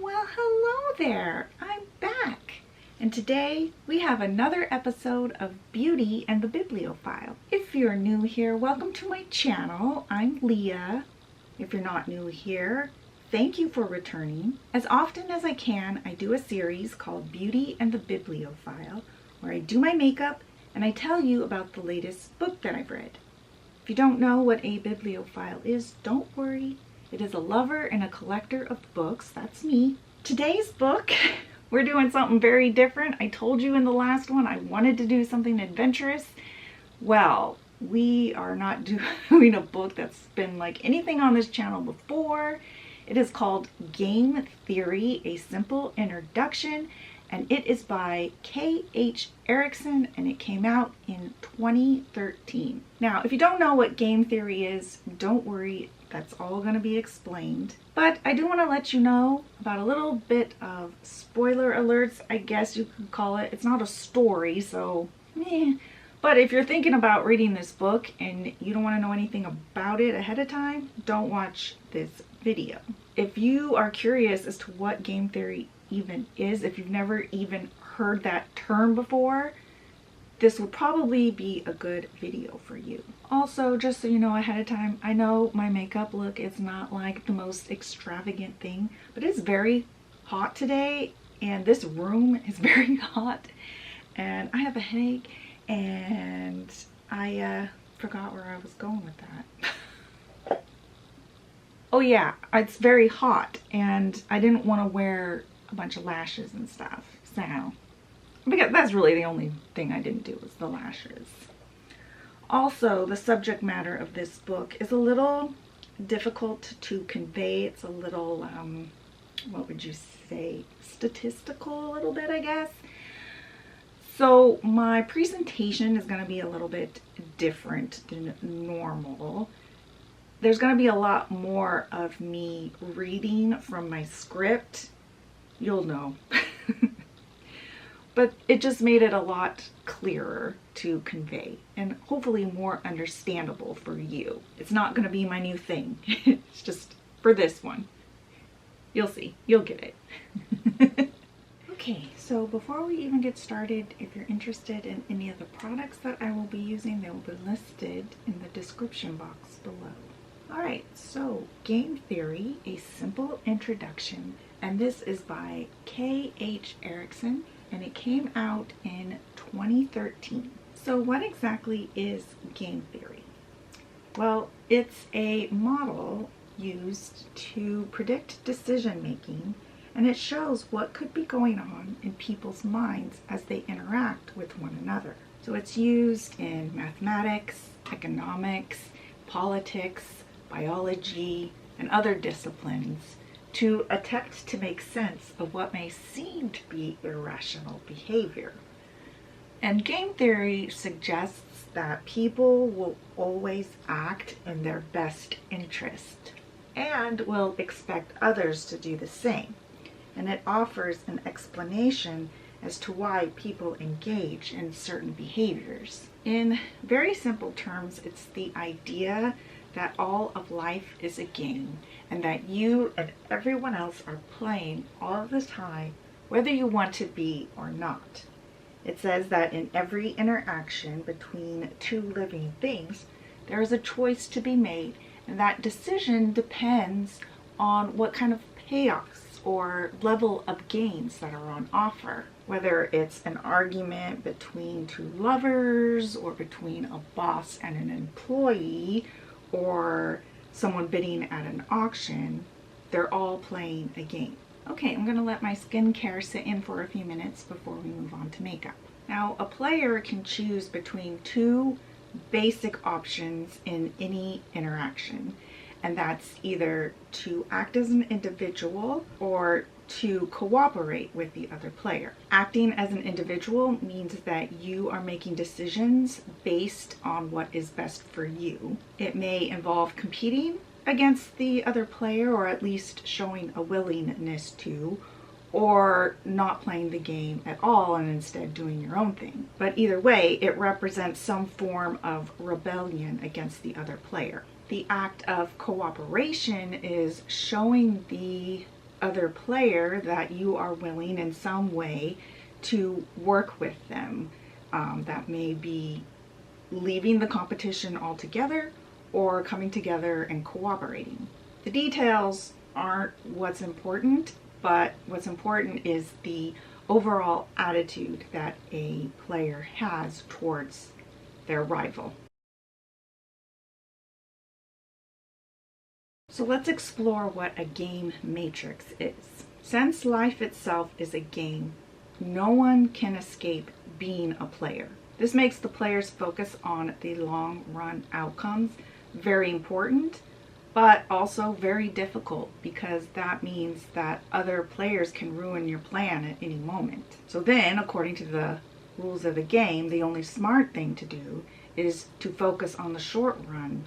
Well, hello there. I'm back. And today we have another episode of Beauty and the Bibliophile. If you're new here, welcome to my channel. I'm Leia. If you're not new here, thank you for returning. As often as I can, I do a series called Beauty and the Bibliophile, where I do my makeup and I tell you about the latest book that I've read. If you don't know what a bibliophile is, don't worry. It is a lover and a collector of books. That's me. Today's book, we're doing something very different. I told you in the last one I wanted to do something adventurous. Well, we are not doing a book that's been like anything on this channel before. It is called Game Theory, A Simple Introduction, and it is by K.H. Erikson, and it came out in 2013. Now, if you don't know what game theory is, don't worry, that's all going to be explained. But I do want to let you know about a little bit of spoiler alerts, I guess you could call it. It's not a story, so But if you're thinking about reading this book and you don't want to know anything about it ahead of time, don't watch this video. If you are curious as to what game theory even is, if you've never even heard that term before, this would probably be a good video for you. Also, just so you know ahead of time, I know my makeup look is not like the most extravagant thing, but it's very hot today and this room is very hot and I have a headache and I forgot where I was going with that. Oh yeah, it's very hot and I didn't want to wear a bunch of lashes and stuff, so because that's really the only thing I didn't do was the lashes. Also, the subject matter of this book is a little difficult to convey. It's a little, what would you say, statistical a little bit, I guess. So my presentation is going to be a little bit different than normal. There's going to be a lot more of me reading from my script. You'll know. But it just made it a lot clearer to convey and hopefully more understandable for you. It's not going to be my new thing. It's just for this one. You'll see. You'll get it. Okay, so before we even get started, if you're interested in any of the products that I will be using, they will be listed in the description box below. Alright, so Game Theory, A Simple Introduction, and this is by K.H. Erikson, and it came out in 2013. So what exactly is game theory? Well, it's a model used to predict decision making, and it shows what could be going on in people's minds as they interact with one another. So it's used in mathematics, economics, politics, biology, and other disciplines to attempt to make sense of what may seem to be irrational behavior. And game theory suggests that people will always act in their best interest and will expect others to do the same. And it offers an explanation as to why people engage in certain behaviors. In very simple terms, it's the idea that all of life is a game and that you and everyone else are playing all the time, whether you want to be or not. It says that in every interaction between two living things, there is a choice to be made, and that decision depends on what kind of payoffs or level of gains that are on offer. Whether it's an argument between two lovers or between a boss and an employee, or someone bidding at an auction, they're all playing a game. Okay, I'm going to let my skincare sit in for a few minutes before we move on to makeup. Now, a player can choose between two basic options in any interaction, and that's either to act as an individual or to cooperate with the other player. Acting as an individual means that you are making decisions based on what is best for you. It may involve competing against the other player, or at least showing a willingness to, or not playing the game at all and instead doing your own thing. But either way, it represents some form of rebellion against the other player. The act of cooperation is showing the other player that you are willing in some way to work with them. That may be leaving the competition altogether or coming together and cooperating. The details aren't what's important, but what's important is the overall attitude that a player has towards their rival. So let's explore what a game matrix is. Since life itself is a game, no one can escape being a player. This makes the players focus on the long run outcomes very important, but also very difficult, because that means that other players can ruin your plan at any moment. So then, according to the rules of the game, the only smart thing to do is to focus on the short run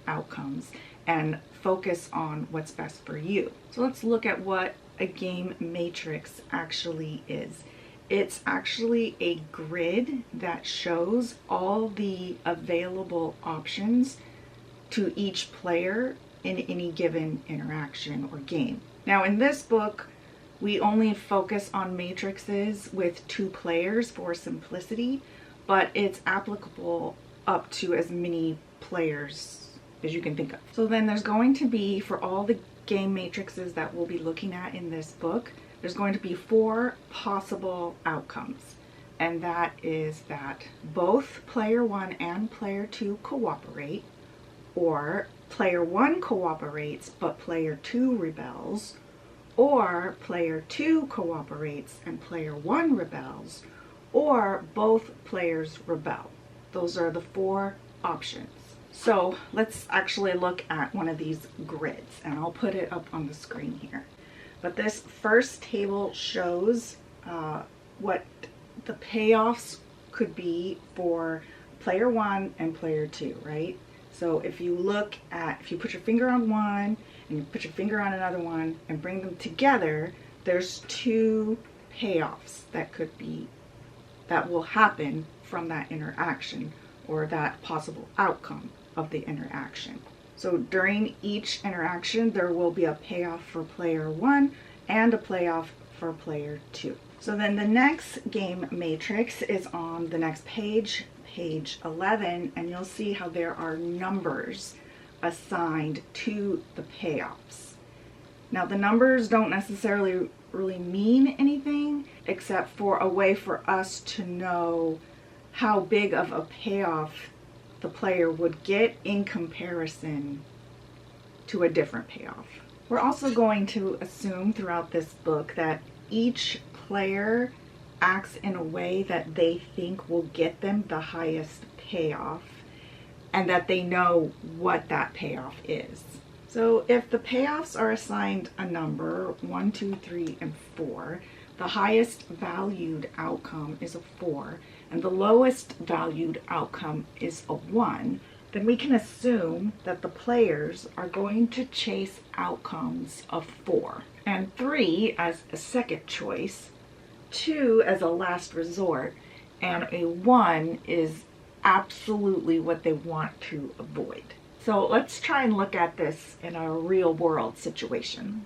outcomes and focus on what's best for you. So let's look at what a game matrix actually is. It's actually a grid that shows all the available options to each player in any given interaction or game. Now in this book, we only focus on matrices with 2 players for simplicity, but it's applicable up to as many players as you can think of. So then there's going to be, for all the game matrices that we'll be looking at in this book, there's going to be 4 possible outcomes. And that is that both player 1 and player 2 cooperate, or player 1 cooperates but player 2 rebels, or player 2 cooperates and player 1 rebels, or both players rebel. Those are the 4 options. So let's actually look at one of these grids, and I'll put it up on the screen here. But this first table shows what the payoffs could be for player 1 and player 2, right? So if you put your finger on one and you put your finger on another one and bring them together, there's 2 payoffs that will happen from that interaction, or that possible outcome of the interaction. So during each interaction, there will be a payoff for player 1 and a payoff for player 2. So then the next game matrix is on the next page, page 11, and you'll see how there are numbers assigned to the payoffs. Now the numbers don't necessarily really mean anything, except for a way for us to know how big of a payoff the player would get in comparison to a different payoff. We're also going to assume throughout this book that each player acts in a way that they think will get them the highest payoff, and that they know what that payoff is. So if the payoffs are assigned a number, 1, 2, 3, and 4, the highest valued outcome is a 4, and the lowest valued outcome is a 1, then we can assume that the players are going to chase outcomes of 4, and 3 as a second choice, 2 as a last resort, and a 1 is absolutely what they want to avoid. So let's try and look at this in a real world situation.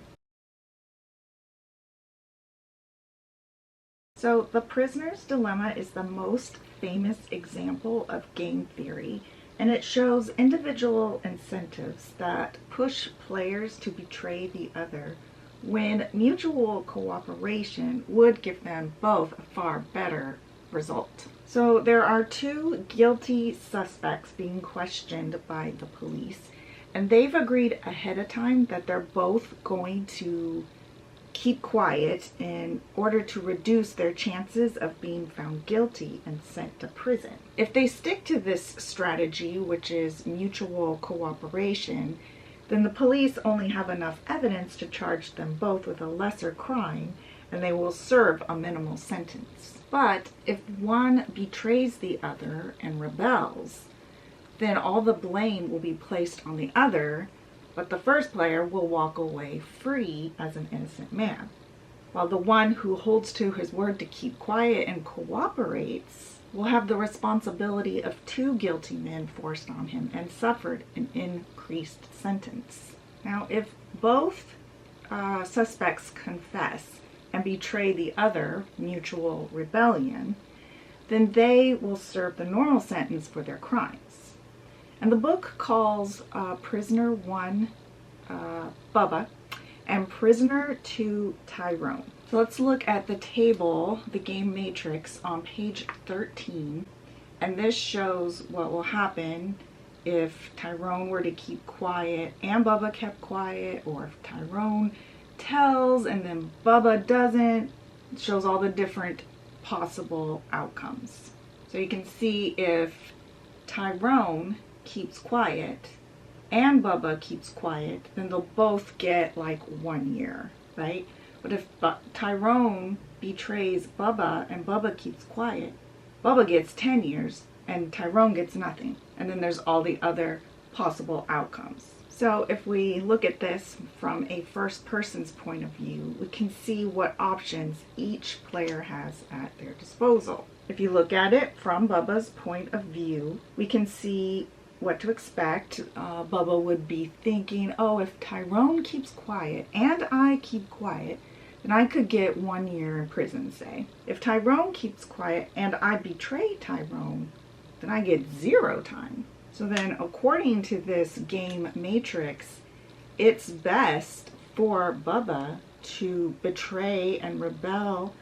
So the prisoner's dilemma is the most famous example of game theory, and it shows individual incentives that push players to betray the other, when mutual cooperation would give them both a far better result. So there are 2 guilty suspects being questioned by the police, and they've agreed ahead of time that they're both going to keep quiet in order to reduce their chances of being found guilty and sent to prison. If they stick to this strategy, which is mutual cooperation, then the police only have enough evidence to charge them both with a lesser crime, and they will serve a minimal sentence. But if one betrays the other and rebels, then all the blame will be placed on the other, but the first player will walk away free as an innocent man, while the one who holds to his word to keep quiet and cooperates will have the responsibility of 2 guilty men forced on him and suffered an increased sentence. Now, if both suspects confess and betray the other, mutual rebellion, then they will serve the normal sentence for their crimes. And the book calls prisoner 1 Bubba and prisoner 2 Tyrone. So let's look at the table, the game matrix on page 13. And this shows what will happen if Tyrone were to keep quiet and Bubba kept quiet, or if Tyrone tells and then Bubba doesn't. It shows all the different possible outcomes. So you can see if Tyrone keeps quiet and Bubba keeps quiet, then they'll both get like 1 year, right? But if Tyrone betrays Bubba and Bubba keeps quiet, Bubba gets 10 years and Tyrone gets nothing. And then there's all the other possible outcomes. So if we look at this from a first person's point of view, we can see what options each player has at their disposal. If you look at it from Bubba's point of view, we can see what to expect. Bubba would be thinking, oh, if Tyrone keeps quiet and I keep quiet, then I could get 1 year in prison, say. If Tyrone keeps quiet and I betray Tyrone, then I get 0 time. So then, according to this game matrix, it's best for Bubba to betray and rebel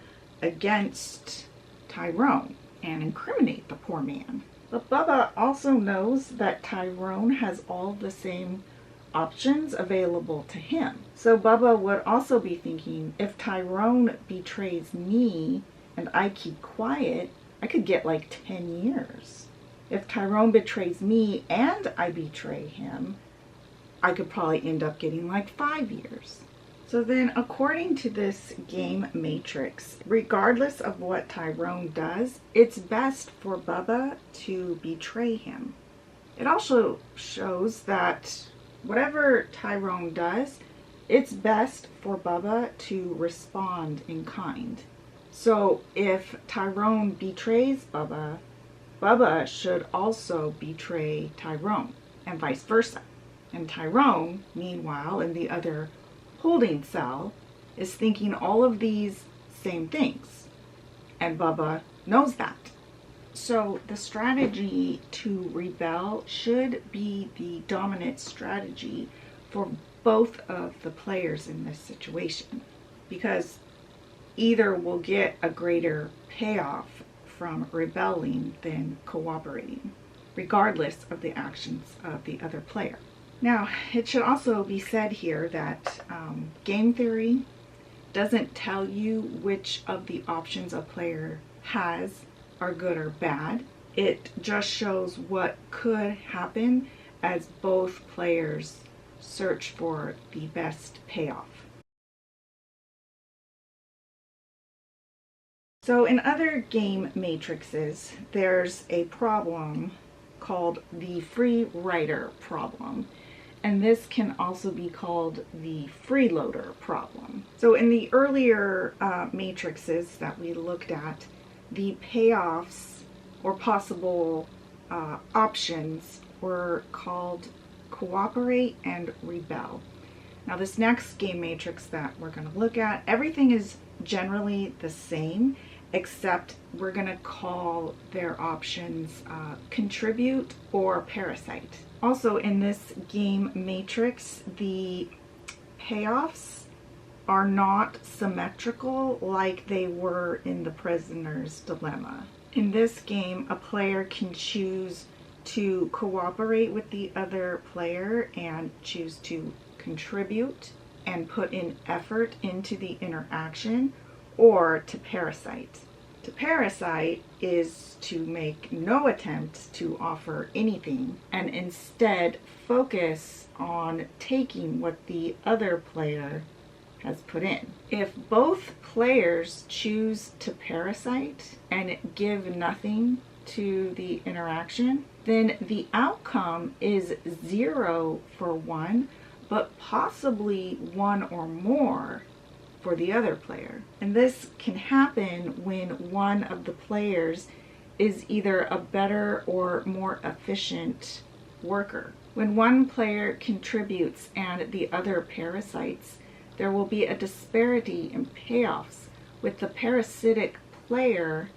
against Tyrone and incriminate the poor man. But Bubba also knows that Tyrone has all the same options available to him. So Bubba would also be thinking, if Tyrone betrays me and I keep quiet, I could get like 10 years. If Tyrone betrays me and I betray him, I could probably end up getting like 5 years. So then, according to this game matrix, regardless of what Tyrone does, it's best for Bubba to betray him. It also shows that whatever Tyrone does, it's best for Bubba to respond in kind. So if Tyrone betrays Bubba, Bubba should also betray Tyrone, and vice versa. And Tyrone, meanwhile, in the other holding cell, is thinking all of these same things. And Bubba knows that. So the strategy to rebel should be the dominant strategy for both of the players in this situation, because either will get a greater payoff from rebelling than cooperating, regardless of the actions of the other player. Now, it should also be said here that game theory doesn't tell you which of the options a player has are good or bad. It just shows what could happen as both players search for the best payoff. So in other game matrices, there's a problem called the free rider problem. And this can also be called the freeloader problem. So in the earlier matrices that we looked at, the payoffs or possible options were called cooperate and rebel. Now this next game matrix that we're going to look at, everything is generally the same, except we're going to call their options contribute or parasite. Also in this game matrix, the payoffs are not symmetrical like they were in the prisoner's dilemma. In this game, a player can choose to cooperate with the other player and choose to contribute and put in effort into the interaction, or to parasite. To parasite is to make no attempt to offer anything and instead focus on taking what the other player has put in. If both players choose to parasite and give nothing to the interaction, then the outcome is 0 for one, but possibly 1 or more for the other player. And this can happen when one of the players is either a better or more efficient worker. When one player contributes and the other parasites, there will be a disparity in payoffs, with the parasitic player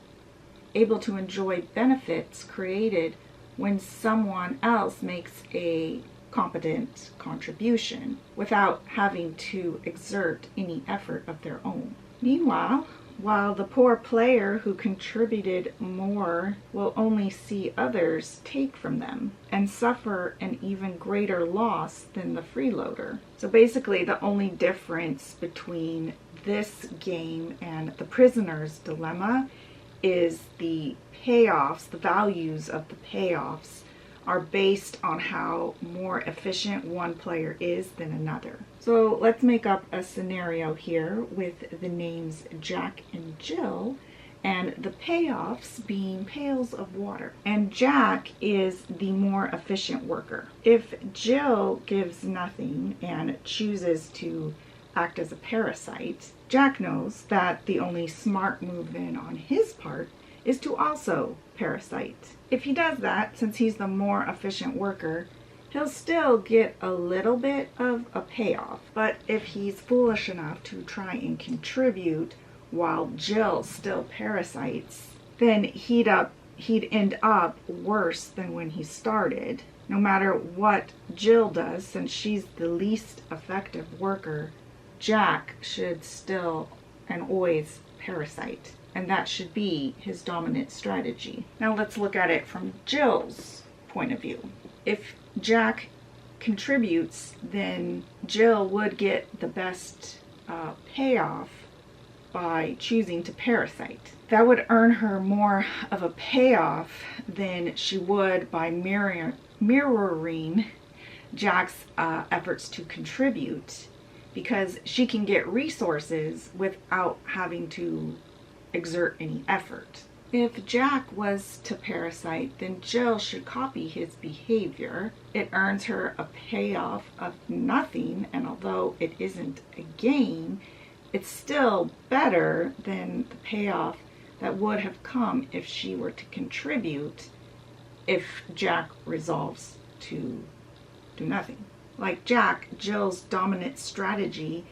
able to enjoy benefits created when someone else makes a competent contribution without having to exert any effort of their own. Meanwhile, while the poor player who contributed more will only see others take from them and suffer an even greater loss than the freeloader. So basically, the only difference between this game and the prisoner's dilemma is the payoffs, the values of the payoffs are based on how more efficient one player is than another. So let's make up a scenario here with the names Jack and Jill and the payoffs being pails of water. And Jack is the more efficient worker. If Jill gives nothing and chooses to act as a parasite, Jack knows that the only smart move then on his part is to also parasite. If he does that, since he's the more efficient worker, he'll still get a little bit of a payoff. But if he's foolish enough to try and contribute while Jill still parasites, then he'd end up worse than when he started. No matter what Jill does, since she's the least effective worker, Jack should still and always parasite. And that should be his dominant strategy. Now let's look at it from Jill's point of view. If Jack contributes, then Jill would get the best payoff by choosing to parasite. That would earn her more of a payoff than she would by mirroring Jack's efforts to contribute, because she can get resources without having to exert any effort. If Jack was to parasite, then Jill should copy his behavior. It earns her a payoff of nothing, and although it isn't a gain, it's still better than the payoff that would have come if she were to contribute if Jack resolves to do nothing. Like Jack, Jill's dominant strategy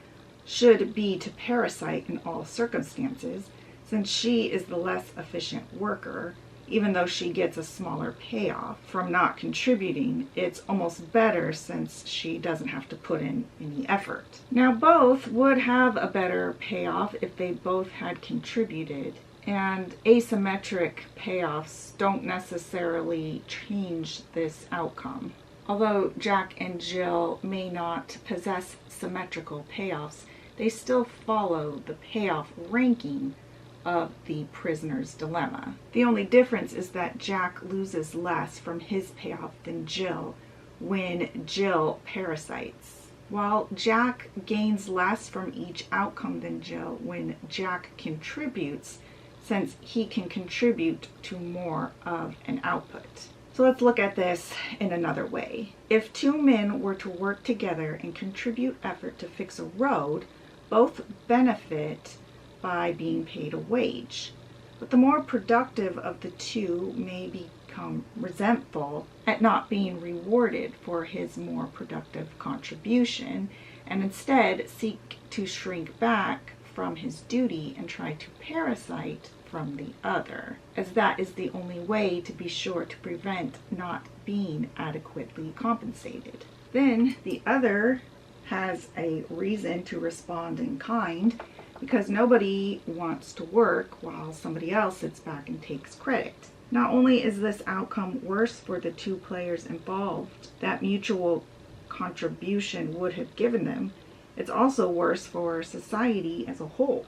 should be to parasite in all circumstances, since she is the less efficient worker. Even though she gets a smaller payoff from not contributing, it's almost better since she doesn't have to put in any effort. Now, both would have a better payoff if they both had contributed, and asymmetric payoffs don't necessarily change this outcome. Although Jack and Jill may not possess symmetrical payoffs, they still follow the payoff ranking of the prisoner's dilemma. The only difference is that Jack loses less from his payoff than Jill when Jill parasites, while Jack gains less from each outcome than Jill when Jack contributes, since he can contribute to more of an output. So let's look at this in another way. If two men were to work together and contribute effort to fix a road, both benefit by being paid a wage. But the more productive of the two may become resentful at not being rewarded for his more productive contribution, and instead seek to shrink back from his duty and try to parasite from the other, as that is the only way to be sure to prevent not being adequately compensated. Then the other has a reason to respond in kind, because nobody wants to work while somebody else sits back and takes credit. Not only is this outcome worse for the two players involved that mutual contribution would have given them, it's also worse for society as a whole.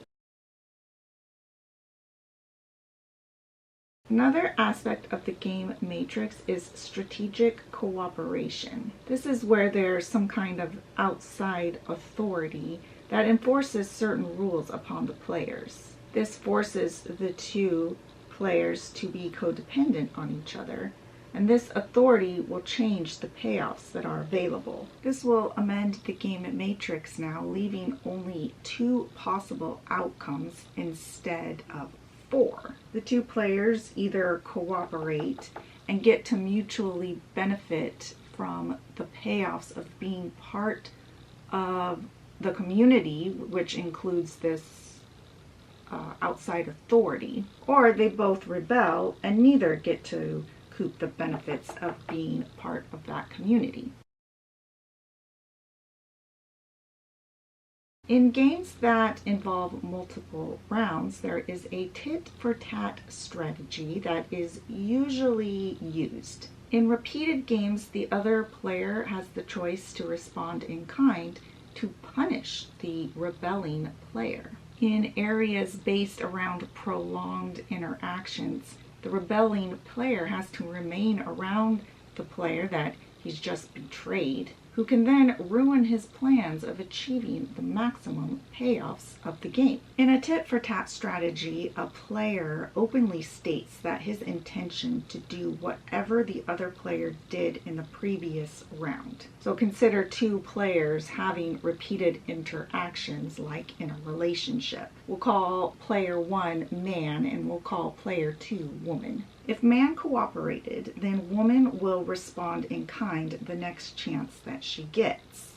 Another aspect of the game matrix is strategic cooperation. This is where there's some kind of outside authority that enforces certain rules upon the players. This forces the two players to be codependent on each other, and this authority will change the payoffs that are available. This will amend the game matrix now, leaving only 2 possible outcomes instead of 4. The two players either cooperate and get to mutually benefit from the payoffs of being part of the community, which includes this outside authority, or they both rebel and neither get to recoup the benefits of being part of that community. In games that involve multiple rounds, there is a tit-for-tat strategy that is usually used. In repeated games, the other player has the choice to respond in kind to punish the rebelling player. In areas based around prolonged interactions, the rebelling player has to remain around the player that he's just betrayed, who can then ruin his plans of achieving the maximum payoffs of the game. In a tit-for-tat strategy, a player openly states that his intention to do whatever the other player did in the previous round. So consider two players having repeated interactions like in a relationship. We'll call player 1 man and we'll call player 2 woman. If man cooperated, then woman will respond in kind the next chance that she gets.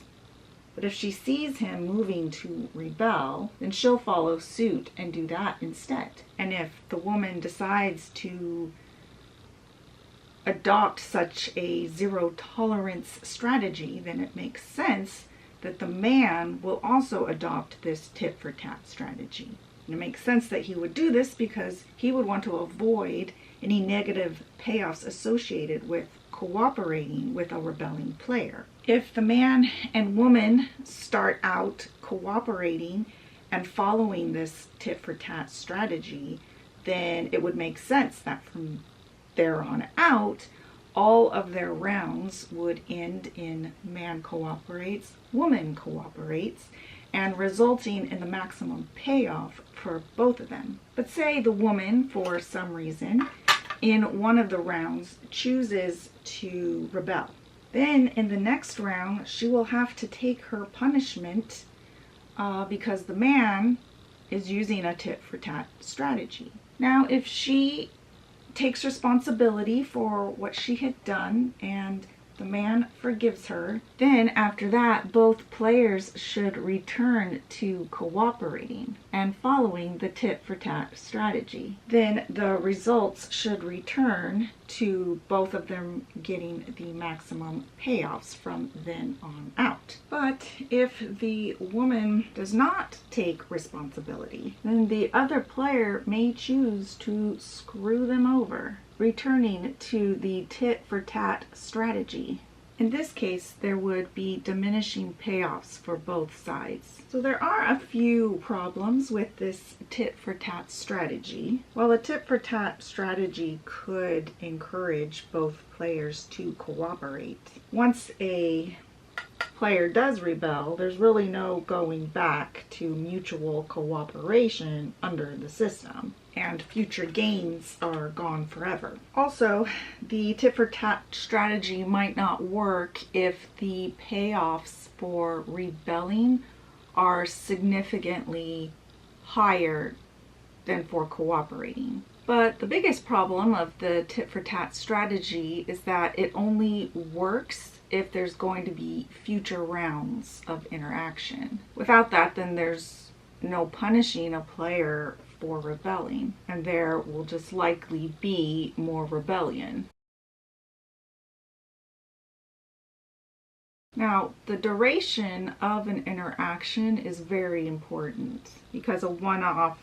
But if she sees him moving to rebel, then she'll follow suit and do that instead. And if the woman decides to adopt such a zero tolerance strategy, then it makes sense that the man will also adopt this tit for tat strategy. And it makes sense that he would do this because he would want to avoid any negative payoffs associated with cooperating with a rebelling player. If the man and woman start out cooperating and following this tit for tat strategy, then it would make sense that from there on out, all of their rounds would end in man cooperates, woman cooperates, and resulting in the maximum payoff for both of them. But say the woman, for some reason, in one of the rounds chooses to rebel. Then in the next round, she will have to take her punishment because the man is using a tit for tat strategy. Now, if she takes responsibility for what she had done and the man forgives her, then after that, both players should return to cooperating and following the tit for tat strategy. Then the results should return to both of them getting the maximum payoffs from then on out. But if the woman does not take responsibility, then the other player may choose to screw them over, returning to the tit for tat strategy. In this case, there would be diminishing payoffs for both sides. So there are a few problems with this tit for tat strategy. While a tit for tat strategy could encourage both players to cooperate, once a player does rebel, there's really no going back to mutual cooperation under the system, and future gains are gone forever. Also, the tit for tat strategy might not work if the payoffs for rebelling are significantly higher than for cooperating. But the biggest problem of the tit for tat strategy is that it only works if there's going to be future rounds of interaction. Without that, then there's no punishing a player for rebelling, and there will just likely be more rebellion. Now, the duration of an interaction is very important because a one-off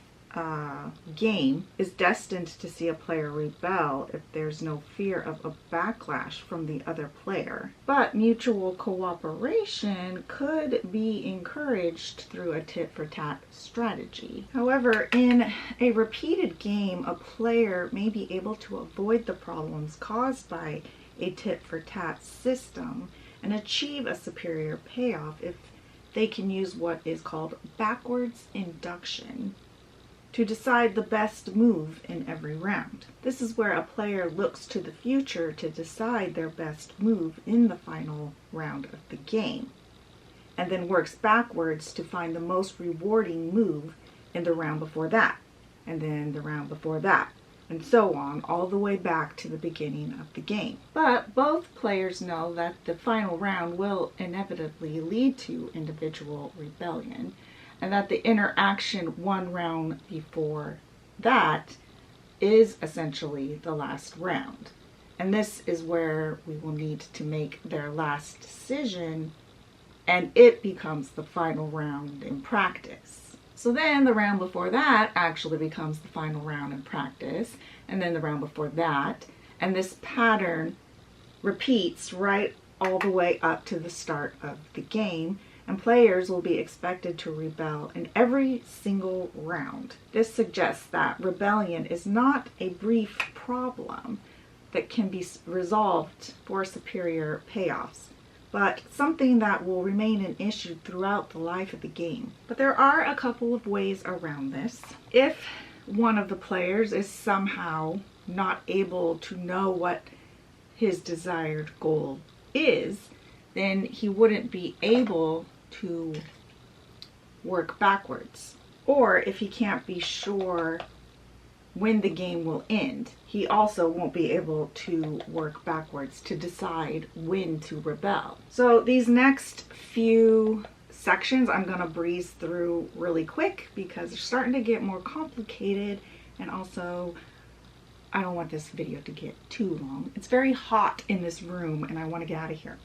game is destined to see a player rebel if there's no fear of a backlash from the other player. But mutual cooperation could be encouraged through a tit for tat strategy. However, in a repeated game, a player may be able to avoid the problems caused by a tit for tat system and achieve a superior payoff if they can use what is called backwards induction to decide the best move in every round. This is where a player looks to the future to decide their best move in the final round of the game, and then works backwards to find the most rewarding move in the round before that, and then the round before that, and so on, all the way back to the beginning of the game. But both players know that the final round will inevitably lead to individual rebellion, and that the interaction one round before that is essentially the last round. And this is where we will need to make their last decision, and it becomes the final round in practice. So then the round before that actually becomes the final round in practice, and then the round before that, and this pattern repeats right all the way up to the start of the game, and players will be expected to rebel in every single round. This suggests that rebellion is not a brief problem that can be resolved for superior payoffs, but something that will remain an issue throughout the life of the game. But there are a couple of ways around this. If one of the players is somehow not able to know what his desired goal is, then he wouldn't be able to work backwards. Or if he can't be sure when the game will end, he also won't be able to work backwards to decide when to rebel. So these next few sections I'm gonna breeze through really quick because they're starting to get more complicated, and also I don't want this video to get too long. It's very hot in this room and I want to get out of here.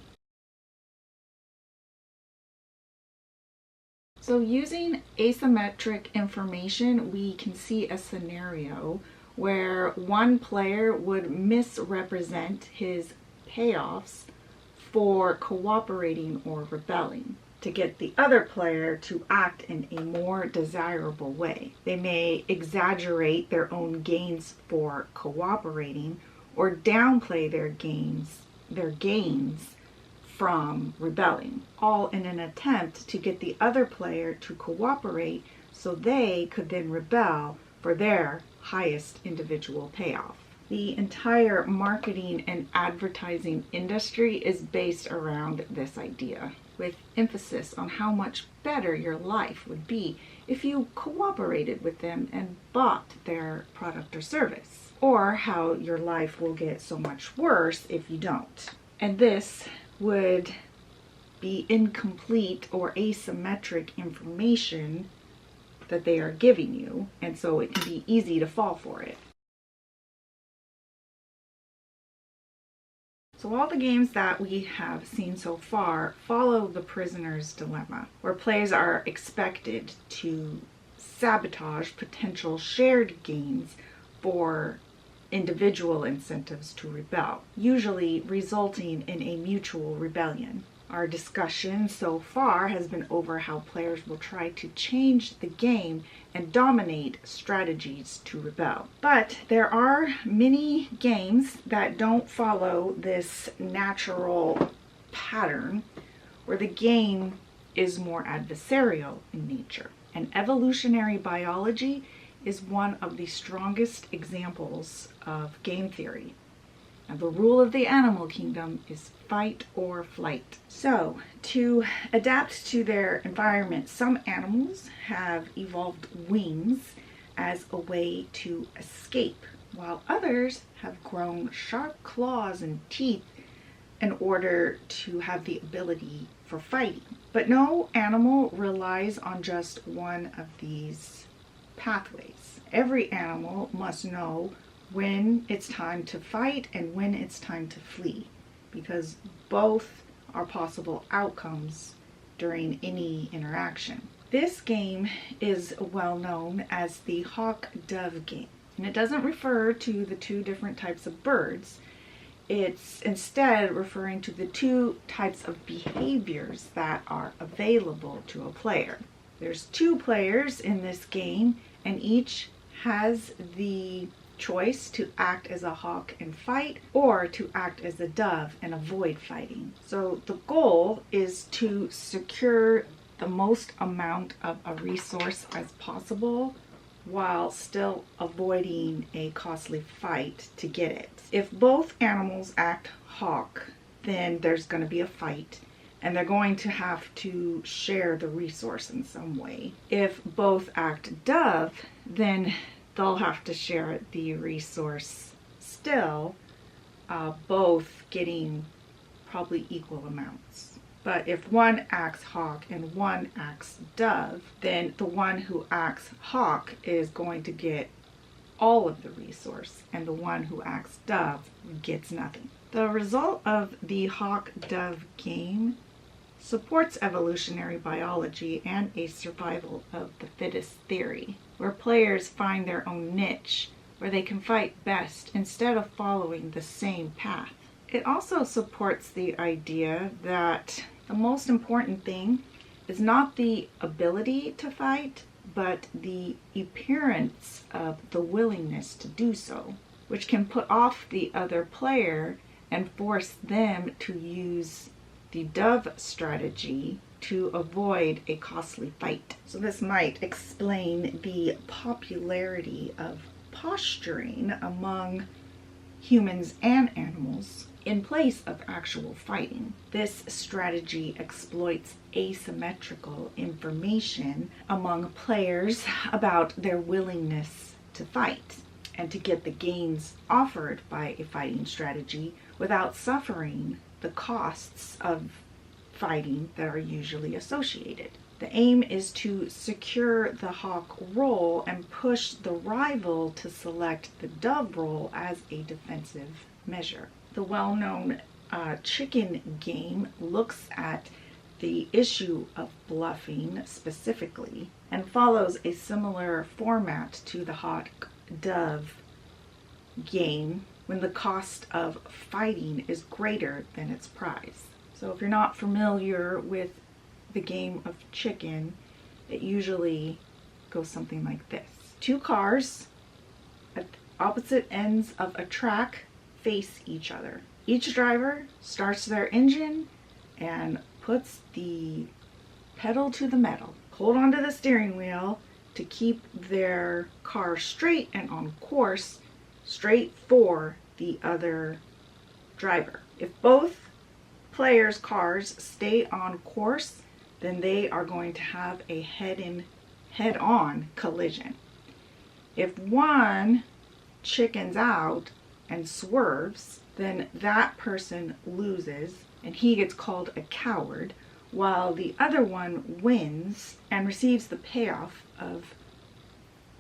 So using asymmetric information, we can see a scenario where one player would misrepresent his payoffs for cooperating or rebelling to get the other player to act in a more desirable way. They may exaggerate their own gains for cooperating or downplay their gains from rebelling, all in an attempt to get the other player to cooperate so they could then rebel for their highest individual payoff. The entire marketing and advertising industry is based around this idea, with emphasis on how much better your life would be if you cooperated with them and bought their product or service, or how your life will get so much worse if you don't. And this would be incomplete or asymmetric information that they are giving you, and so it can be easy to fall for it. So all the games that we have seen so far follow the prisoner's dilemma, where players are expected to sabotage potential shared gains for individual incentives to rebel, usually resulting in a mutual rebellion. Our discussion so far has been over how players will try to change the game and dominate strategies to rebel. But there are many games that don't follow this natural pattern, where the game is more adversarial in nature. And evolutionary biology is one of the strongest examples of game theory. And the rule of the animal kingdom is fight or flight. So, to adapt to their environment, some animals have evolved wings as a way to escape, while others have grown sharp claws and teeth in order to have the ability for fighting. But no animal relies on just one of these pathways. Every animal must know when it's time to fight and when it's time to flee, because both are possible outcomes during any interaction. This game is well known as the hawk-dove game, and it doesn't refer to the two different types of birds. It's instead referring to the two types of behaviors that are available to a player. There's two players in this game, and each has the choice to act as a hawk and fight, or to act as a dove and avoid fighting. So the goal is to secure the most amount of a resource as possible while still avoiding a costly fight to get it. If both animals act hawk, then there's going to be a fight, and they're going to have to share the resource in some way. If both act dove, then they'll have to share the resource still, both getting probably equal amounts. But if one acts hawk and one acts dove, then the one who acts hawk is going to get all of the resource, and the one who acts dove gets nothing. The result of the hawk-dove game supports evolutionary biology and a survival of the fittest theory, where players find their own niche where they can fight best instead of following the same path. It also supports the idea that the most important thing is not the ability to fight, but the appearance of the willingness to do so, which can put off the other player and force them to use the dove strategy to avoid a costly fight. So this might explain the popularity of posturing among humans and animals in place of actual fighting. This strategy exploits asymmetrical information among players about their willingness to fight and to get the gains offered by a fighting strategy without suffering the costs of fighting that are usually associated. The aim is to secure the hawk role and push the rival to select the dove role as a defensive measure. The well-known chicken game looks at the issue of bluffing specifically and follows a similar format to the hawk-dove game when the cost of fighting is greater than its prize. So if you're not familiar with the game of chicken, it usually goes something like this. Two cars at opposite ends of a track face each other. Each driver starts their engine and puts the pedal to the metal. Hold onto the steering wheel to keep their car straight and on course, straight for the other driver. If both players' cars stay on course, then they are going to have a head-on collision. If one chickens out and swerves, then that person loses and he gets called a coward, while the other one wins and receives the payoff of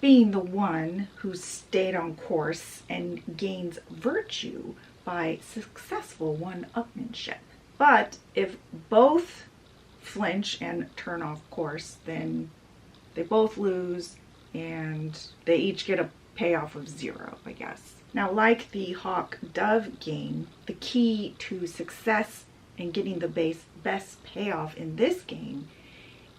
being the one who stayed on course and gains virtue by successful one-upmanship. But if both flinch and turn off course, then they both lose and they each get a payoff of 0, I guess. Now, like the hawk-dove game, the key to success in getting the best payoff in this game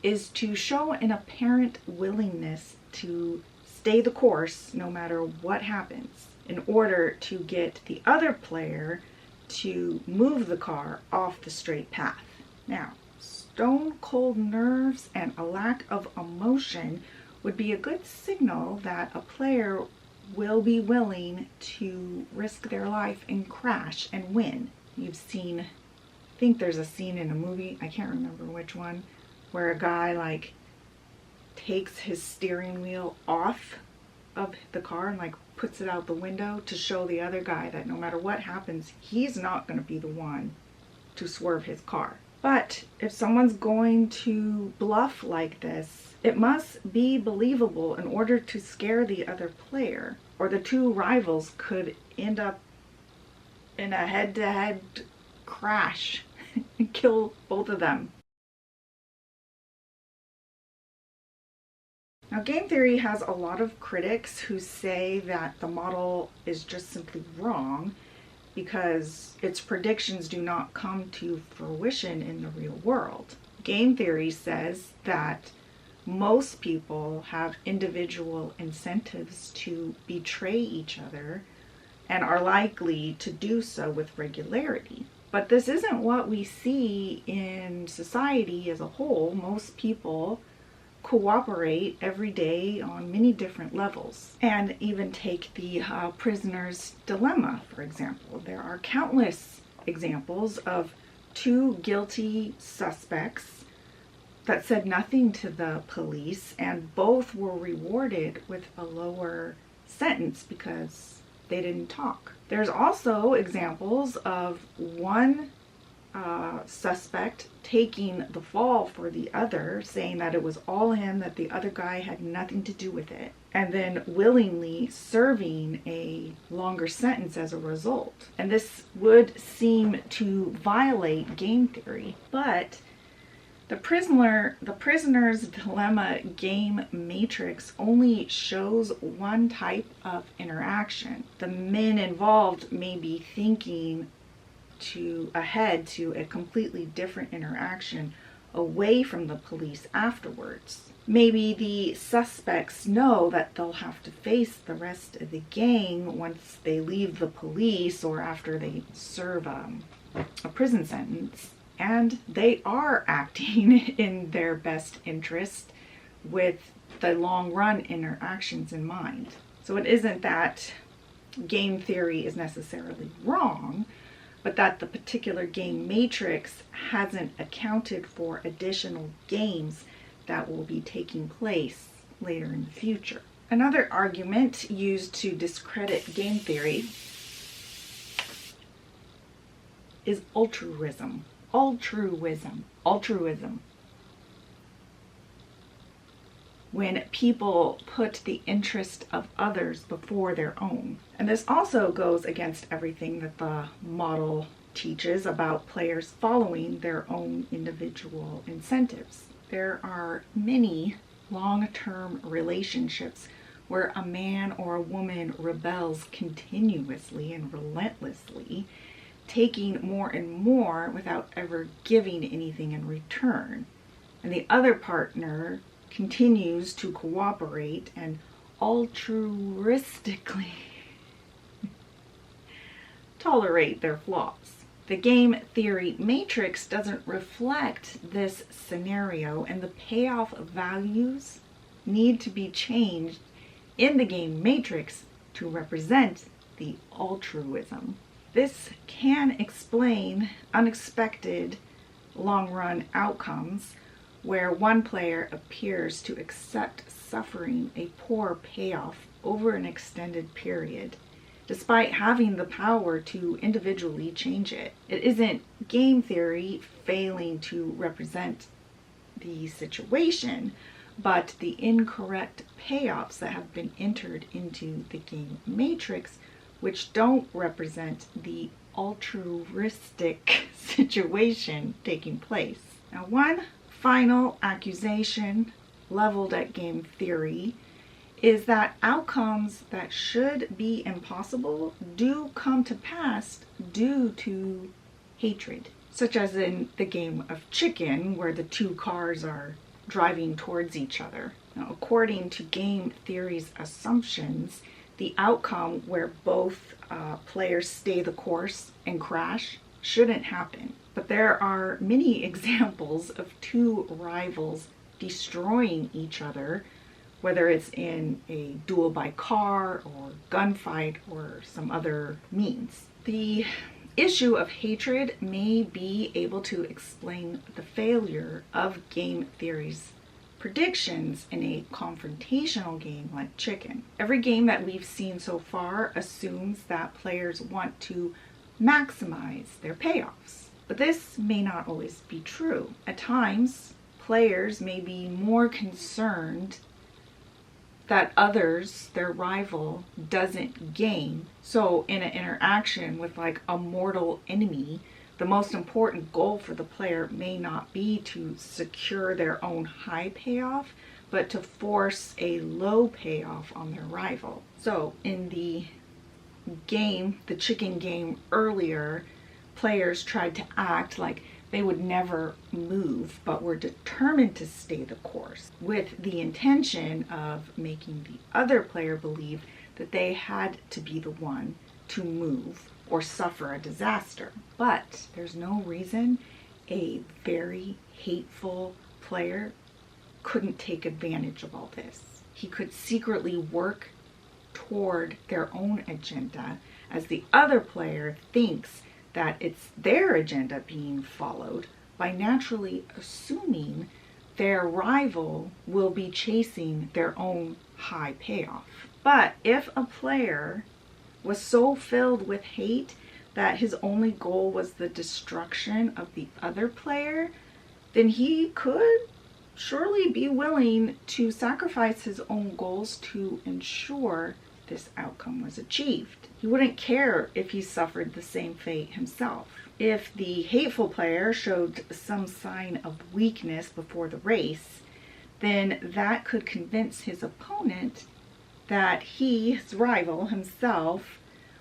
is to show an apparent willingness to stay the course no matter what happens in order to get the other player to move the car off the straight path. Now, stone cold nerves and a lack of emotion would be a good signal that a player will be willing to risk their life and crash and win. You've seen, I think there's a scene in a movie, I can't remember which one, where a guy like takes his steering wheel off of the car and like puts it out the window to show the other guy that no matter what happens, he's not going to be the one to swerve his car. But if someone's going to bluff like this, it must be believable in order to scare the other player, or the two rivals could end up in a head-to-head crash and kill both of them. Now, game theory has a lot of critics who say that the model is just simply wrong because its predictions do not come to fruition in the real world. Game theory says that most people have individual incentives to betray each other and are likely to do so with regularity. But this isn't what we see in society as a whole. Most people cooperate every day on many different levels. And even take the prisoner's dilemma, for example. There are countless examples of two guilty suspects that said nothing to the police, and both were rewarded with a lower sentence because they didn't talk. There's also examples of one suspect taking the fall for the other, saying that it was all him, that the other guy had nothing to do with it, and then willingly serving a longer sentence as a result. And this would seem to violate game theory, but the prisoner's dilemma game matrix only shows one type of interaction. The men involved may be thinking ahead to a completely different interaction away from the police afterwards. Maybe the suspects know that they'll have to face the rest of the gang once they leave the police or after they serve a prison sentence, and they are acting in their best interest with the long run interactions in mind. So it isn't that game theory is necessarily wrong, but that the particular game matrix hasn't accounted for additional games that will be taking place later in the future. Another argument used to discredit game theory is altruism. Altruism. When people put the interest of others before their own. And this also goes against everything that the model teaches about players following their own individual incentives. There are many long-term relationships where a man or a woman rebels continuously and relentlessly, taking more and more without ever giving anything in return. And the other partner continues to cooperate and altruistically tolerate their flaws. The game theory matrix doesn't reflect this scenario, and the payoff values need to be changed in the game matrix to represent the altruism. This can explain unexpected long-run outcomes where one player appears to accept suffering a poor payoff over an extended period, despite having the power to individually change it. It isn't game theory failing to represent the situation, but the incorrect payoffs that have been entered into the game matrix, which don't represent the altruistic situation taking place. Now, one final accusation leveled at game theory is that outcomes that should be impossible do come to pass due to hatred, such as in the game of chicken where the two cars are driving towards each other. Now, according to game theory's assumptions, the outcome where both players stay the course and crash shouldn't happen. But there are many examples of two rivals destroying each other, whether it's in a duel by car or gunfight or some other means. The issue of hatred may be able to explain the failure of game theory's predictions in a confrontational game like chicken. Every game that we've seen so far assumes that players want to maximize their payoffs. But this may not always be true. At times, players may be more concerned that others, their rival, doesn't gain. So in an interaction with like a mortal enemy, the most important goal for the player may not be to secure their own high payoff, but to force a low payoff on their rival. So in the game, the chicken game earlier, players tried to act like they would never move, but were determined to stay the course with the intention of making the other player believe that they had to be the one to move or suffer a disaster. But there's no reason a very hateful player couldn't take advantage of all this. He could secretly work toward their own agenda as the other player thinks that it's their agenda being followed by naturally assuming their rival will be chasing their own high payoff. But if a player was so filled with hate that his only goal was the destruction of the other player, then he could surely be willing to sacrifice his own goals to ensure this outcome was achieved. He wouldn't care if he suffered the same fate himself. If the hateful player showed some sign of weakness before the race, then that could convince his opponent that he, his rival himself,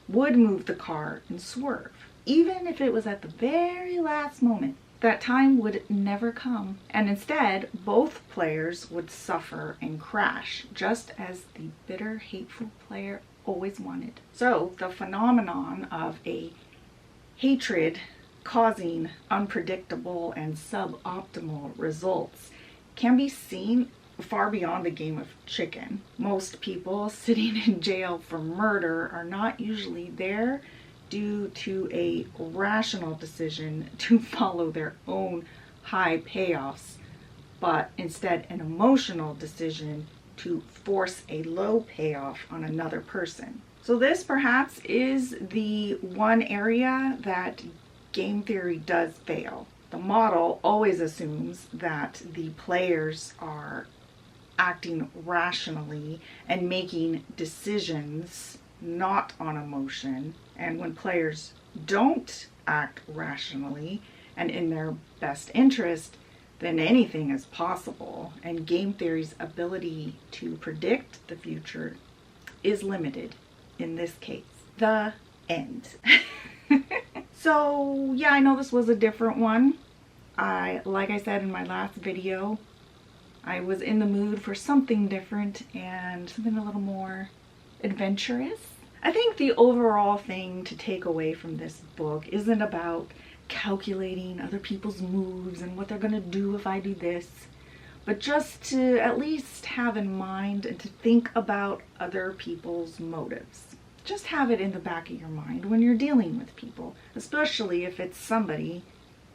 would move the car and swerve. Even if it was at the very last moment, that time would never come. And instead, both players would suffer and crash, just as the bitter, hateful player always wanted. So the phenomenon of a hatred causing unpredictable and suboptimal results can be seen far beyond the game of chicken. Most people sitting in jail for murder are not usually there due to a rational decision to follow their own high payoffs, but instead an emotional decision to force a low payoff on another person. So this perhaps is the one area that game theory does fail. The model always assumes that the players are acting rationally and making decisions not on emotion. And when players don't act rationally and in their best interest, then anything is possible. And game theory's ability to predict the future is limited in this case. The end. So yeah, I know this was a different one. Like I said in my last video, I was in the mood for something different and something a little more adventurous. I think the overall thing to take away from this book isn't about calculating other people's moves and what they're gonna do if I do this, but just to at least have in mind and to think about other people's motives. Just have it in the back of your mind when you're dealing with people, especially if it's somebody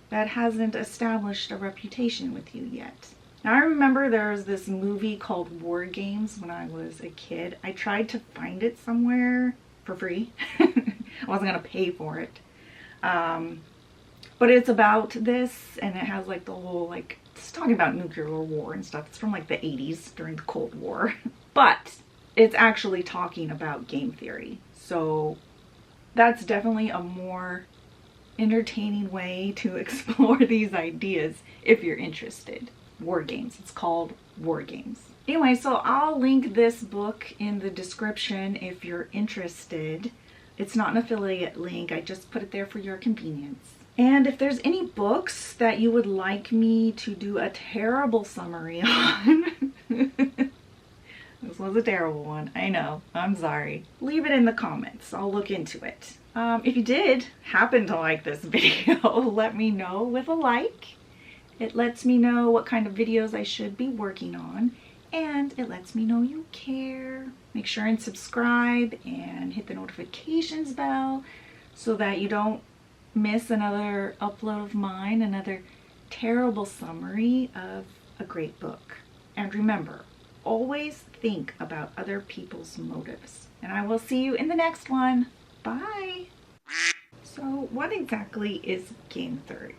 that hasn't established a reputation with you yet. Now, I remember there was this movie called War Games when I was a kid. I tried to find it somewhere for free. I wasn't gonna pay for it. But it's about this, and it has like the whole, like, it's talking about nuclear war and stuff. It's from like the 80s during the Cold War. But it's actually talking about game theory. So that's definitely a more entertaining way to explore these ideas if you're interested. War Games. It's called War Games. Anyway, so I'll link this book in the description if you're interested. It's not an affiliate link. I just put it there for your convenience. And if there's any books that you would like me to do a terrible summary on, this was a terrible one, I know, I'm sorry. Leave it in the comments, I'll look into it. If you did happen to like this video, let me know with a like. It lets me know what kind of videos I should be working on, and it lets me know you care. Make sure and subscribe and hit the notifications bell so that you don't miss another upload of mine, another terrible summary of a great book. And remember, always think about other people's motives. And I will see you in the next one. Bye! So what exactly is game theory?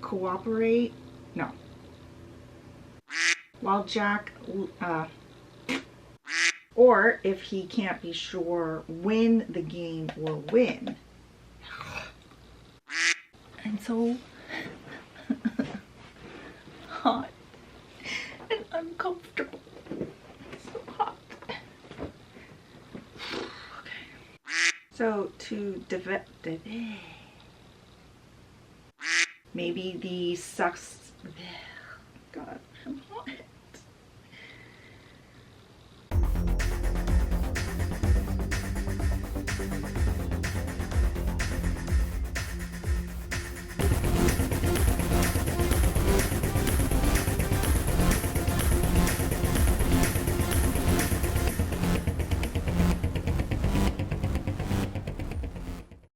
Cooperate? No. While Jack, or if he can't be sure when the game will win. And so hot and uncomfortable. So hot. Okay. So to maybe the sucks. God.